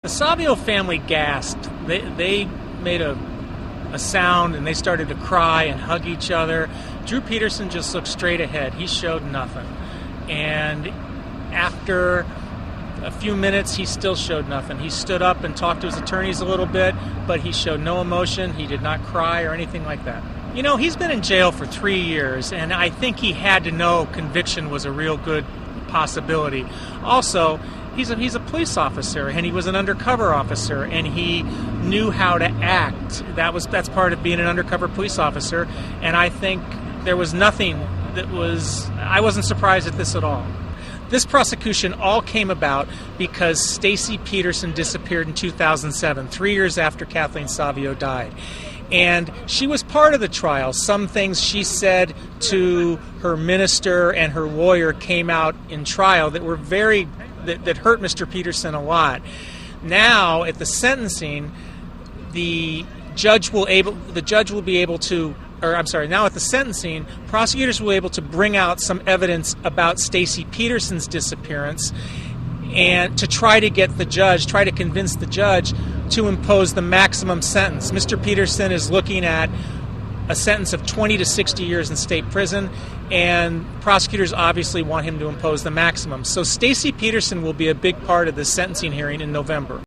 The Savio family gasped. They made a sound and they started to cry and hug each other. Drew Peterson just looked straight ahead. He showed nothing. And after a few minutes, he still showed nothing. He stood up and talked to his attorneys a little bit, but he showed no emotion. He did not cry or anything like that. You know, he's been in jail for 3 years, and I think he had to know conviction was a real good possibility. Also, he's a police officer, and he was an undercover officer, and he knew how to act. That's part of being an undercover police officer, and I think there was nothing I wasn't surprised at this at all. This prosecution all came about because Stacey Peterson disappeared in 2007, 3 years after Kathleen Savio died. And she was part of the trial. Some things she said to her minister and her lawyer came out in trial that were that hurt Mr. Peterson a lot. Now, at the sentencing, now at the sentencing, prosecutors will be able to bring out some evidence about Stacey Peterson's disappearance and to try to convince the judge to impose the maximum sentence. Mr. Peterson is looking at a sentence of 20 to 60 years in state prison, and prosecutors obviously want him to impose the maximum. So Stacey Peterson will be a big part of the sentencing hearing in November.